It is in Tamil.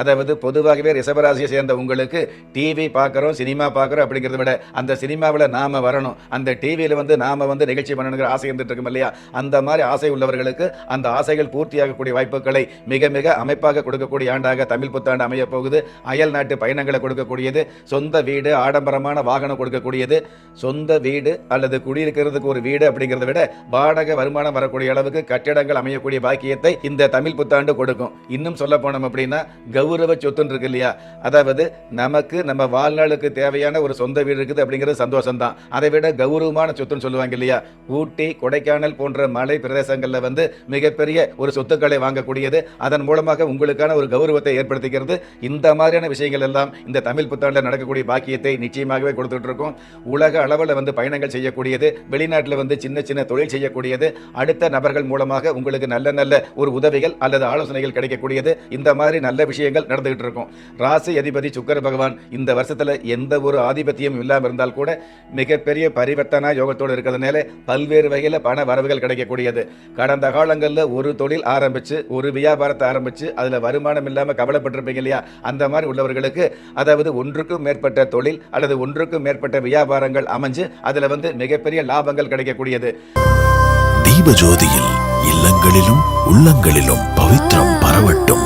அதாவது பொதுவாகவே ரிஷபராசியை சேர்ந்த உங்களுக்கு டிவி பார்க்குறோம், சினிமா பார்க்குறோம் அப்படிங்கிறத விட அந்த சினிமாவில் நாம் வரணும், அந்த டிவியில் நாம் நிகழ்ச்சி பண்ணணுங்கிற ஆசை இருந்துட்டு இருக்கோம் இல்லையா? அந்த மாதிரி ஆசை உள்ளவர்களுக்கு அந்த ஆசைகள் பூர்த்தியாகக்கூடிய வாய்ப்புகளை மிக மிக அமைப்பாக கொடுக்கக்கூடிய ஆண்டாக தமிழ் புத்தாண்டு அமைய போகுது. அயல் நாட்டு பயணங்களை கொடுக்கக்கூடியது, சொந்த வீடு, ஆடம்பரமான வாகனம் கொடுக்கக்கூடியது. சொந்த வீடு அல்லது குடியிருக்கிறதுக்கு ஒரு வீடு அப்படிங்கிறத விட வாடகை வருமானம் வரக்கூடிய அளவுக்கு கட்டிடங்கள் அமையக்கூடிய பாக்கியத்தை இந்த தமிழ் புத்தாண்டு கொடுக்கும். இன்னும் சொல்ல போனோம் அப்படின்னா கௌரவ சொத்துன்னு இருக்கு இல்லையா? அதாவது நமக்கு நம்ம வாழ்நாளுக்கு தேவையான ஒரு சொந்த வீடு இருக்குது அப்படிங்கிறது சந்தோஷம் தான். அதை விட கௌரவமான சொத்துன்னு சொல்லுவாங்க இல்லையா? ஊட்டி, கொடைக்கானல் போன்ற மலை பிரதேசங்களில் மிகப்பெரிய ஒரு சொத்துக்களை வாங்கக்கூடியது, அதன் மூலமாக உங்களுக்கான ஒரு கௌரவத்தை ஏற்படுத்திக்கிறது. இந்த மாதிரியான விஷயங்கள் எல்லாம் இந்த தமிழ் புத்தாண்டில் நடக்கக்கூடிய பாக்கியத்தை நிச்சயமாகவே கொடுத்துட்டு இருக்கோம். உலக அளவில் பயணங்கள் செய்யக்கூடியது, வெளிநாட்டில் சின்ன சின்ன தொழில் செய்யக்கூடியது, அடுத்த நபர்கள் மூலமாக உங்களுக்கு நல்ல நல்ல ஒரு உதவிகள் அல்லது ஆலோசனைகள் கிடைக்கக்கூடியது, இந்த மாதிரி நல்ல விஷயங்கள் நடந்துகிட்டு இருக்கும். ராசி அதிபதி சுக்கிர பகவான் இந்த வருஷத்துல எந்த ஒரு ஆதிபத்தியம் இல்லாமல் இருந்தால் கூட மிகப்பெரிய பரிவர்த்தனா யோகத்தோடு இருக்கிறதுனால பல்வேறு வகையில் பண வரவுகள் கிடைக்கக்கூடியது. கடந்த காலங்களில் ஒரு தொழில் ஆரம்பிச்சு, ஒரு வியாபாரத்தை ஆரம்பிச்சு அதுல வருமானம் இல்லாமல் கவலைப்பட்டிருப்பீங்க இல்லையா? அந்த மாதிரி உள்ளவர்களுக்கு, அதாவது ஒன்றுக்கும் மேற்பட்ட தொழில் அல்லது ஒன்றுக்கும் மேற்பட்ட வியாபாரங்கள் அமைஞ்சு அதுல மிகப்பெரிய லாபங்கள் கிடைக்கக்கூடியது. தீபஜோதியில் இல்லங்களிலும் உள்ளங்களிலும் பவித்திரம் பரவட்டும்.